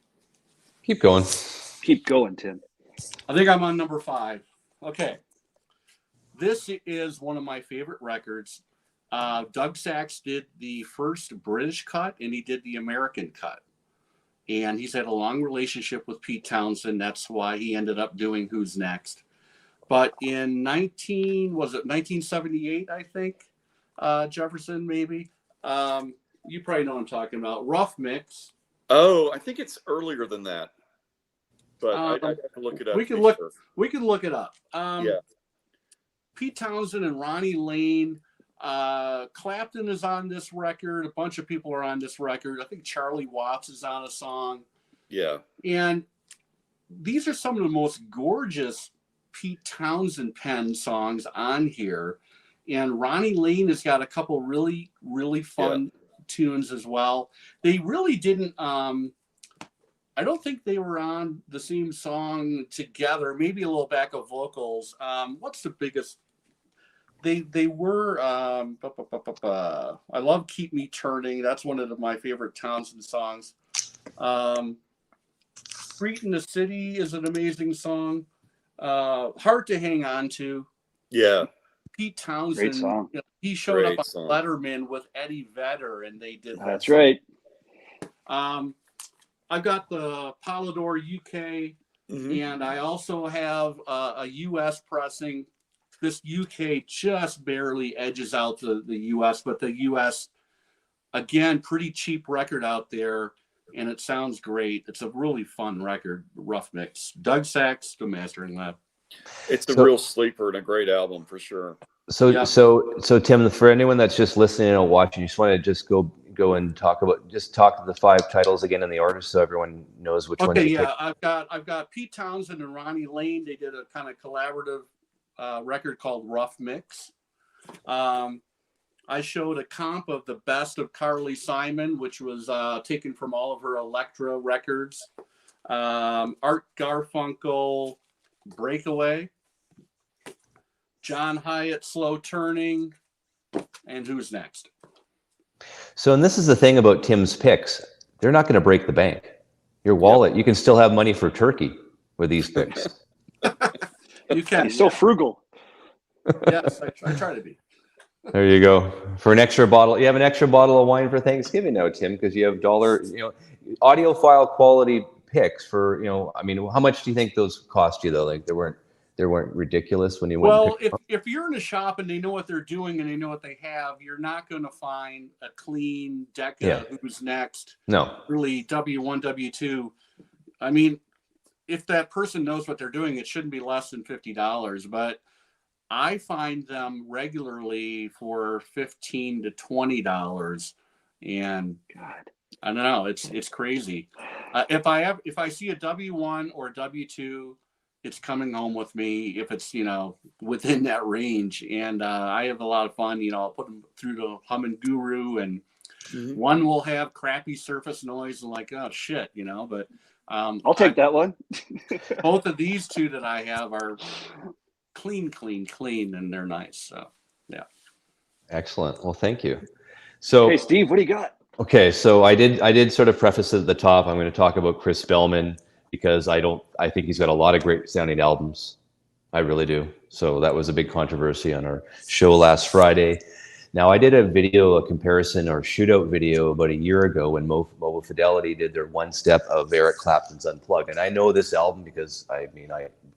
Keep going. Keep going, Tim. I think I'm on number 5. Okay. This is one of my favorite records. Doug Sachs did the first British cut, and he did the American cut. And he's had a long relationship with Pete Townsend. That's why he ended up doing Who's Next. But in 1978, I think, Jefferson, maybe. You probably know what I'm talking about. Rough Mix. Oh, I think it's earlier than that. But I'd have to look it up. We can look it up. Yeah. Pete Townsend and Ronnie Lane. Clapton is on this record. A bunch of people are on this record. I think Charlie Watts is on a song. Yeah. And these are some of the most gorgeous Pete Townsend pen songs on here. And Ronnie Lane has got a couple really, really fun tunes as well. They really didn't, I don't think they were on the same song together, maybe a little backup vocals. What's the biggest? They were, I love Keep Me Turning. That's one of my favorite Townsend songs. Street in the City is an amazing song. Hard to Hang On To. Yeah. Pete Townsend, Great song. He showed Great up song. on Letterman with Eddie Vedder, and they did that. That's right. I've got the Polydor UK, and I also have a US pressing. This UK just barely edges out the US, but the US, again, pretty cheap record out there, and it sounds great. It's a really fun record, Rough Mix. Doug Sachs, the Mastering Lab. It's a real sleeper and a great album for sure. So Tim, for anyone that's just listening or watching, you just want to just go and talk the 5 titles again in the order so everyone knows which one. Okay, yeah, I've got Pete Townsend and Ronnie Lane. They did a kind of collaborative record called Rough Mix. I showed a comp of the best of Carly Simon, which was taken from all of her Elektra records. Art Garfunkel, Breakaway. John Hyatt, Slow Turning, and Who's Next? So, and this is the thing about Tim's picks. They're not going to break the bank. Your wallet, you can still have money for turkey with these picks. You can. He's so frugal. Yes, I try to be. There you go. For an extra bottle, you have an extra bottle of wine for Thanksgiving now, Tim, because you have audiophile quality picks for, I mean, how much do you think those cost you though? Like they weren't ridiculous when you went. Well, if you're in a shop and they know what they're doing and they know what they have, you're not going to find a clean deck of Who's Next. No. Really, W1, W2. I mean, if that person knows what they're doing, it shouldn't be less than $50. But I find them regularly for $15 to $20, and God, I don't know. It's crazy. If I see a W1 or a W2, it's coming home with me if it's, within that range. And I have a lot of fun. I'll put them through the Humming Guru, and one will have crappy surface noise and like, oh shit, but I'll take that one. Both of these two that I have are clean, and they're nice. So, yeah. Excellent. Well, thank you. So, hey, Steve, what do you got? Okay, so I did sort of preface at the top. I'm going to talk about Chris Bellman because I think he's got a lot of great sounding albums. I really do. So that was a big controversy on our show last Friday. Now, I did a comparison or shootout video about a year ago when Mobile Fidelity did their one step of Eric Clapton's Unplugged. And I know this album because I've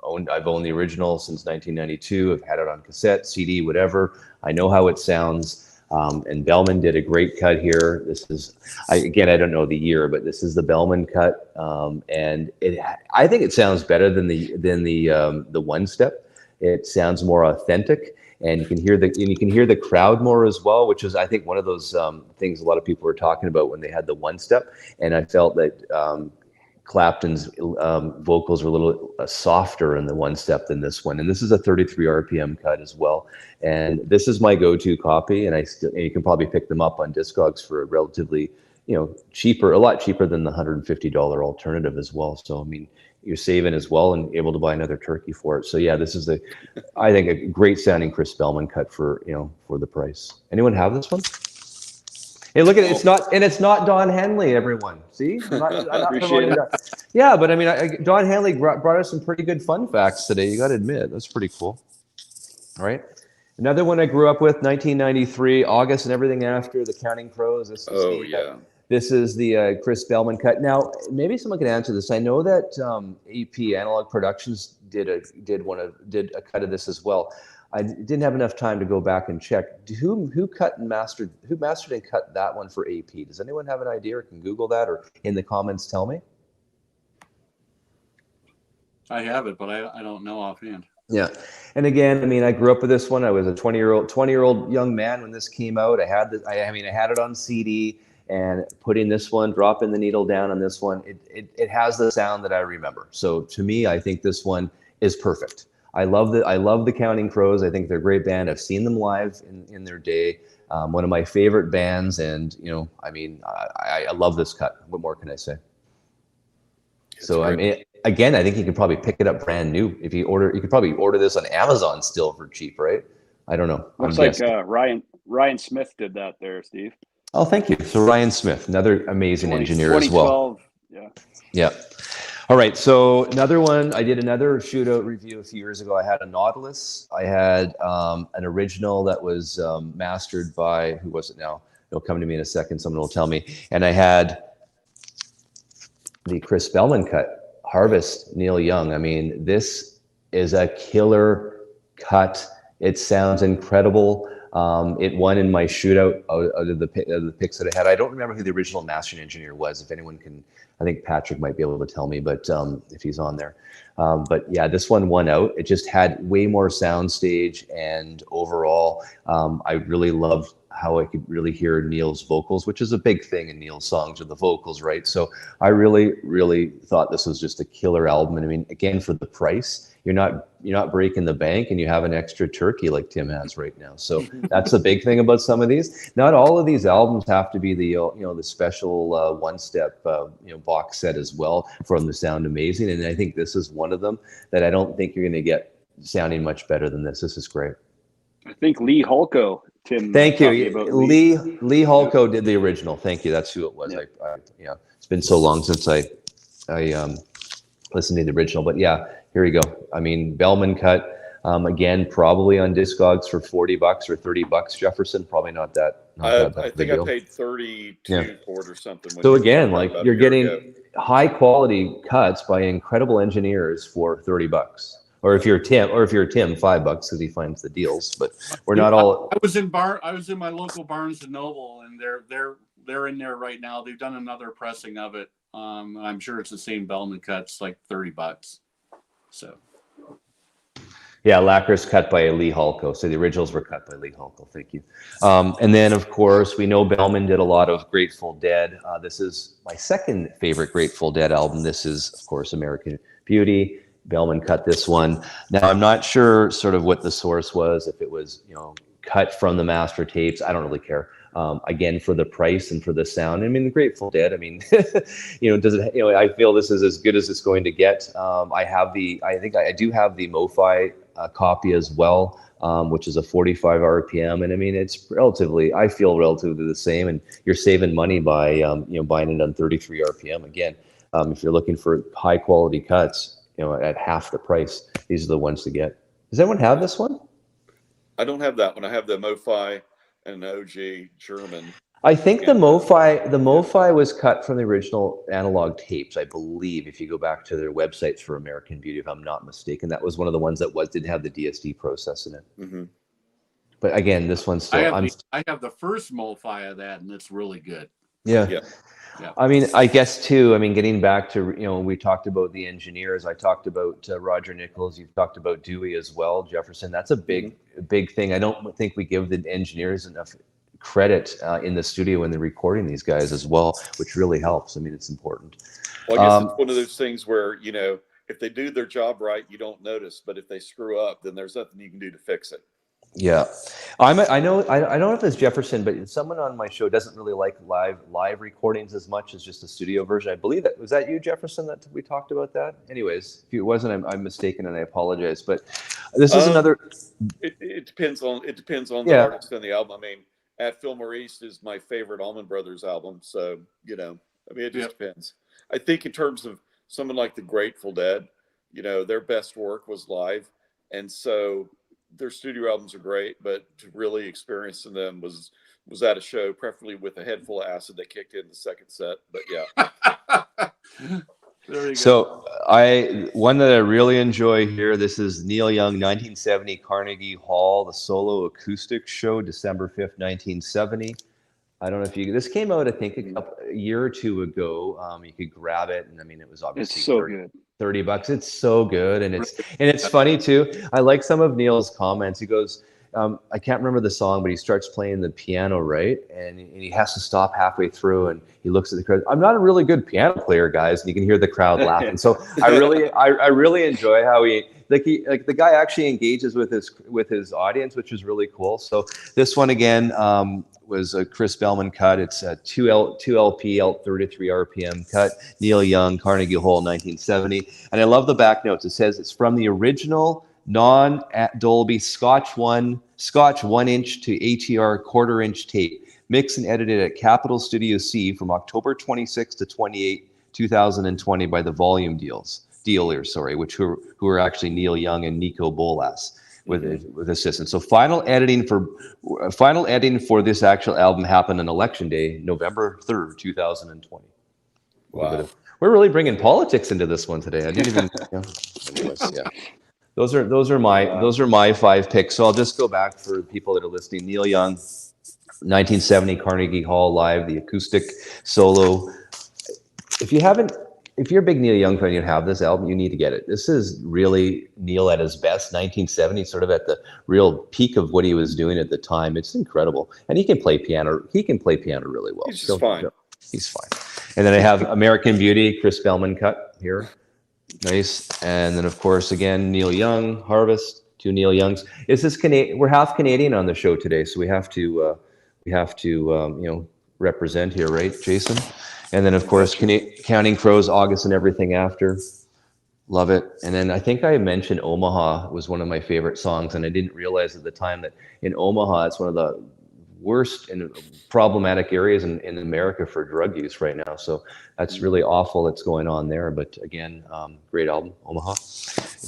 owned the original since 1992. I've had it on cassette, CD, whatever. I know how it sounds. And Bellman did a great cut here. This is, I don't know the year, but this is the Bellman cut. And I think it sounds better than the one step. It sounds more authentic. And you can hear the crowd more as well, which is, I think, one of those things a lot of people were talking about when they had the one step. And I felt that Clapton's vocals were a little softer in the one step than this one. And this is a 33 RPM cut as well. And this is my go-to copy. And you can probably pick them up on Discogs for a relatively cheaper, a lot cheaper than the $150 alternative as well. So, I mean, you're saving as well and able to buy another turkey for it. So yeah, this is I think a great sounding Chris Bellman cut for the price. Anyone have this one? Hey, look at it. It's not Don Henley, everyone. See? I'm not Appreciate it. Yeah, but I mean, Don Henley brought us some pretty good fun facts today. You got to admit, that's pretty cool. All right. Another one I grew up with, 1993, August and everything after, the Counting Crows. This is the Chris Bellman cut. Now, maybe someone can answer this. I know that AP Analog Productions did a cut of this as well. I didn't have enough time to go back and check. Who mastered and cut that one for AP? Does anyone have an idea or can Google that or in the comments tell me? I have it, but I don't know offhand. Yeah. And again, I mean, I grew up with this one. I was a 20-year-old young man when this came out. I had it on CD, and putting this one, dropping the needle down on this one, it has the sound that I remember. So to me, I think this one is perfect. I love the Counting Crows. I think they're a great band. I've seen them live in their day. One of my favorite bands, and I mean, I love this cut. What more can I say? So I mean, again, I think you could probably pick it up brand new if you order. You could probably order this on Amazon still for cheap, right? I don't know. Looks like Ryan Smith did that there, Steve. Oh, thank you. So Ryan Smith, another amazing engineer as well. 2012. Yeah. All right. So another one, I did another shootout review a few years ago. I had a Nautilus. I had an original that was mastered by, who was it now? It'll come to me in a second. Someone will tell me. And I had the Chris Bellman cut, Harvest, Neil Young. I mean, this is a killer cut. It sounds incredible. It won in my shootout out of the picks that I had. I don't remember who the original mastering engineer was. If anyone can, I think Patrick might be able to tell me, but if he's on there. But yeah, this one won out. It just had way more soundstage, and overall, I really loved how I could really hear Neil's vocals, which is a big thing in Neil's songs, are the vocals, right? So I really, really thought this was just a killer album. And I mean, again, for the price, you're not breaking the bank, and you have an extra turkey like Tim has right now. So that's the big thing about some of these. Not all of these albums have to be the the special one-step box set as well for them to sound amazing. And I think this is one of them that I don't think you're going to get sounding much better than this. This is great. I think Lee Hulko, Tim. Thank you. Lee Hulko did the original. Thank you. That's who it was. Yeah. It's been so long since I listened to the original, but yeah, here we go. I mean, Bellman cut, again, probably on Discogs for $40 or $30. Jefferson, probably not that. I think I paid 32 for it or something. So again, like you're getting high quality cuts by incredible engineers for $30. Or if you're Tim, $5 because he finds the deals. But we're not all. I was in my local Barnes and Noble, and they're in there right now. They've done another pressing of it. I'm sure it's the same Bellman cuts, like $30. So. Yeah, Lacquer's cut by Lee Hulko. So the originals were cut by Lee Hulko. Thank you. And then, of course, we know Bellman did a lot of Grateful Dead. This is my second favorite Grateful Dead album. This is, of course, American Beauty. Bellman cut this one. Now, I'm not sure sort of what the source was, if it was, cut from the master tapes. I don't really care. Again, for the price and for the sound. I mean, the Grateful Dead, I mean, does it, I feel this is as good as it's going to get. I think I do have the MoFi copy as well, which is a 45 RPM. And I mean, I feel relatively the same, and you're saving money by, buying it on 33 RPM. Again, if you're looking for high quality cuts, at half the price, these are the ones to get. Does anyone have this one? I don't have that one. I have the MoFi and an OG German. I think the MoFi was cut from the original analog tapes, I believe, if you go back to their websites for American Beauty, if I'm not mistaken. That was one of the ones that didn't have the DSD process in it. Mm-hmm. But again, this one's still... I have the first MoFi of that, and it's really good. Yeah. I mean, I guess too, getting back to, we talked about the engineers. I talked about Roger Nichols. You've talked about Dewey as well, Jefferson. That's a big thing. I don't think we give the engineers enough credit in the studio when they're recording these guys as well, which really helps. I mean, it's important. Well, I guess it's one of those things where, if they do their job right, you don't notice. But if they screw up, then there's nothing you can do to fix it. Yeah. I know I don't know if it's Jefferson, but someone on my show doesn't really like live recordings as much as just a studio version. I believe that was that you, Jefferson, that we talked about that. Anyways, if it wasn't, I'm mistaken and I apologize. But this is another. It depends on the Yeah. artist and the album. I mean, At Fillmore East is my favorite Allman Brothers album, so I mean, it just depends. I think in terms of someone like the Grateful Dead, their best work was live, and so their studio albums are great, but to really experience them was at a show, preferably with a head full of acid that kicked in the second set. But yeah. There you go. So one that I really enjoy here. This is Neil Young, 1970 Carnegie Hall, the solo acoustic show, December 5th, 1970. I don't know if this came out, I think, a year or two ago. You could grab it, and I mean, it was obviously It's so good. $30. It's so good, and it's funny too. I like some of Neil's comments. He goes, I can't remember the song, but he starts playing the piano, right? And he has to stop halfway through, and he looks at the crowd. I'm not a really good piano player, guys, and you can hear the crowd laughing. So I really enjoy how the guy actually engages with his audience, which is really cool. So this one again was a Chris Bellman cut. It's a 2 LP, 33 RPM cut. Neil Young, Carnegie Hall, 1970. And I love the back notes. It says it's from the original non-Dolby Scotch 1-inch to ATR quarter-inch tape, mixed and edited at Capitol Studio C from October 26 to 28, 2020 by the Volume Dealers, which who are actually Neil Young and Nico Bolas with assistance. So final editing for this actual album happened on Election Day, November 3rd, 2020. Wow. We're really bringing politics into this one today. I didn't even. Anyways, yeah. Those are my 5 picks. So I'll just go back for people that are listening. Neil Young, 1970 Carnegie Hall live, the acoustic solo. If you're a big Neil Young fan, you have this album, you need to get it. This is really Neil at his best, 1970, sort of at the real peak of what he was doing at the time. It's incredible, and he can play piano. He can play piano really well. He's just fine. He's fine. And then I have American Beauty, Chris Bellman cut here. Nice. And then, of course, again, Neil Young, Harvest, 2 Neil Youngs. We're half Canadian on the show today, so we have to represent here, right, Jason? And then, of course, Counting Crows, August and Everything After. Love it. And then I think I mentioned Omaha was one of my favorite songs, and I didn't realize at the time that in Omaha, it's one of the worst and problematic areas in America for drug use right now. So that's really awful that's going on there. But again, great album, Omaha.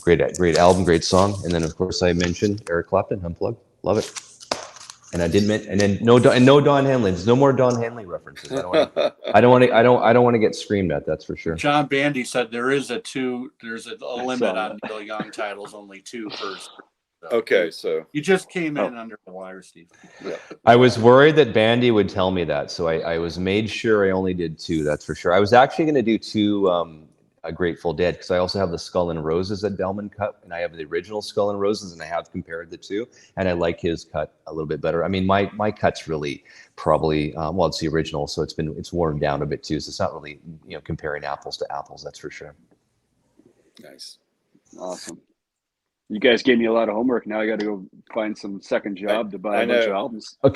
Great album, great song. And then of course I mentioned Eric Clapton, Unplugged. Love it. And I didn't. And then no Don Henley. There's no more Don Henley references. I don't want to get screamed at. That's for sure. John Bandy said there's a limit on Neil Young titles, only 2 per. Okay, so you just came in under the wire, Steve. Yeah. I was worried that Bandy would tell me that, so I was made sure I only did 2. That's for sure. I was actually going to do 2 a Grateful Dead, because I also have the Skull and Roses that Bellman cut, and I have the original Skull and Roses, and I have compared the 2, and I like his cut a little bit better. I mean, my cut's really probably it's the original, so it's worn down a bit too. So it's not really comparing apples to apples. That's for sure. Nice, awesome. You guys gave me a lot of homework. Now I got to go find some second job to buy a bunch of albums.